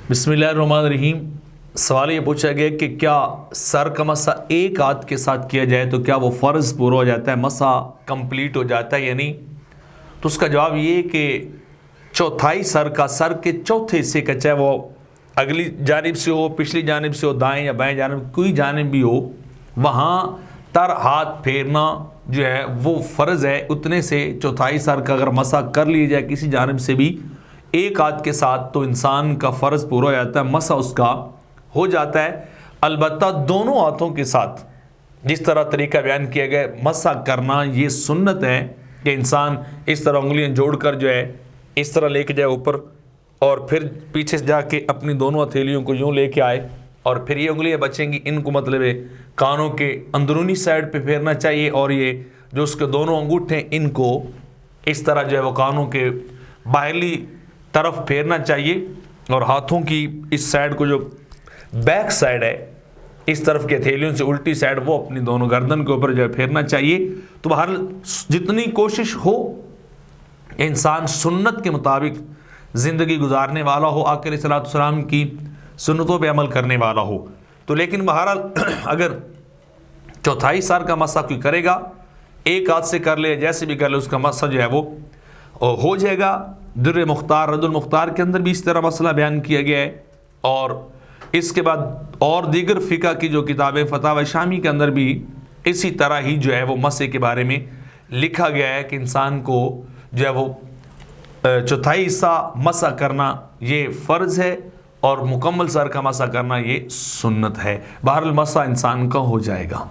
بسم اللہ الرحمن الرحیم۔ سوال یہ پوچھا گیا کہ کیا سر کا مسح ایک ہاتھ کے ساتھ کیا جائے تو کیا وہ فرض پورا ہو جاتا ہے، مسح کمپلیٹ ہو جاتا ہے یا نہیں؟ تو اس کا جواب یہ کہ چوتھائی سر کے چوتھے حصے کا، چاہے وہ اگلی جانب سے ہو، پچھلی جانب سے ہو، دائیں یا بائیں جانب کوئی جانب بھی ہو، وہاں تر ہاتھ پھیرنا جو ہے وہ فرض ہے۔ اتنے سے چوتھائی سر کا اگر مسح کر لیا جائے کسی جانب سے بھی ایک ہاتھ کے ساتھ تو انسان کا فرض پورا ہو جاتا ہے، مسح اس کا ہو جاتا ہے۔ البتہ دونوں ہاتھوں کے ساتھ جس طرح طریقہ بیان کیا گیا مسح کرنا یہ سنت ہے کہ انسان اس طرح انگلیاں جوڑ کر جو ہے اس طرح لے کے جائے اوپر، اور پھر پیچھے سے جا کے اپنی دونوں ہتھیلیوں کو یوں لے کے آئے، اور پھر یہ انگلیاں بچیں گی، ان کو مطلب ہے کانوں کے اندرونی سائڈ پہ پھیرنا چاہیے، اور یہ جو اس کے دونوں انگوٹھے ہیں ان کو اس طرح جو ہے وہ کانوں کے باہرلی طرف پھیرنا چاہیے، اور ہاتھوں کی اس سائڈ کو جو بیک سائڈ ہے اس طرف کے ہتھیلیوں سے الٹی سائڈ وہ اپنی دونوں گردن کے اوپر جو ہے پھیرنا چاہیے۔ تو ہر جتنی کوشش ہو انسان سنت کے مطابق زندگی گزارنے والا ہو، آقا علیہ الصلوۃ والسلام کی سنتوں پہ عمل کرنے والا ہو تو، لیکن بہرحال اگر چوتھائی سر کا مسح کوئی کرے گا، ایک ہاتھ سے کر لے جیسے بھی کر لے، اس کا مسح جو ہے وہ ہو جائے گا۔ در مختار رد المختار کے اندر بھی اس طرح مسئلہ بیان کیا گیا ہے، اور اس کے بعد اور دیگر فقہ کی جو کتابیں فتاوی شامی کے اندر بھی اسی طرح ہی جو ہے وہ مسح کے بارے میں لکھا گیا ہے کہ انسان کو جو ہے وہ چوتھائی حصہ مسح کرنا یہ فرض ہے، اور مکمل سر کا مسح کرنا یہ سنت ہے۔ بہرحال مسح انسان کا ہو جائے گا۔